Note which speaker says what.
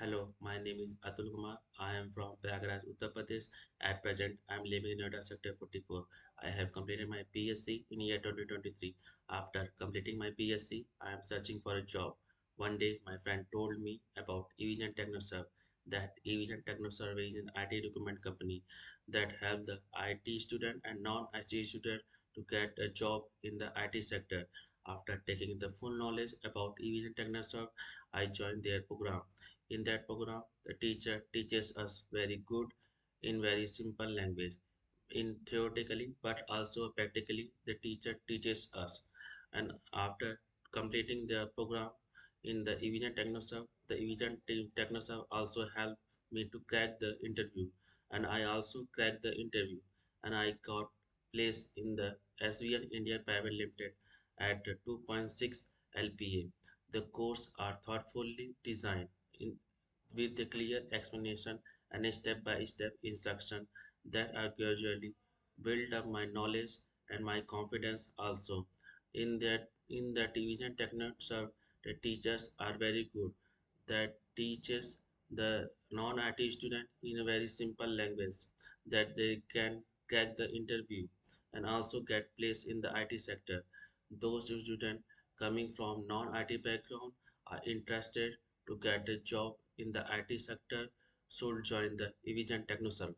Speaker 1: Hello, my name is Atul Kumar. I am from Prayagraj, Uttar Pradesh. At present, I am living in Noida Sector 44. I have completed my BSc in year 2023. After completing my BSc, I am searching for a job. One day, my friend told me about Evision TechnoServe. That Evision TechnoServe is an IT recruitment company that help the IT student and non-IT student to get a job in the IT sector. After taking the full knowledge about Evision TechnoServe, I joined their program. In that program, the teacher teaches us very good in very simple language. In theoretically, but also practically, the teacher teaches us. And after completing the program in the Evision TechnoServe, the Evision TechnoServe also helped me to crack the interview. And I also cracked the interview. And I got place in the SVN Indian Private Limited at 2.6 LPA. The course are thoughtfully designed in with a clear explanation and a step-by-step instruction that are gradually build up my knowledge and my confidence also. In that division techniques the teachers are very good that teaches the non-IT student in a very simple language that they can crack the interview and also get place in the IT sector. Those students coming from non-IT background are interested to get a job in the IT sector should join the Evision TechnoServe.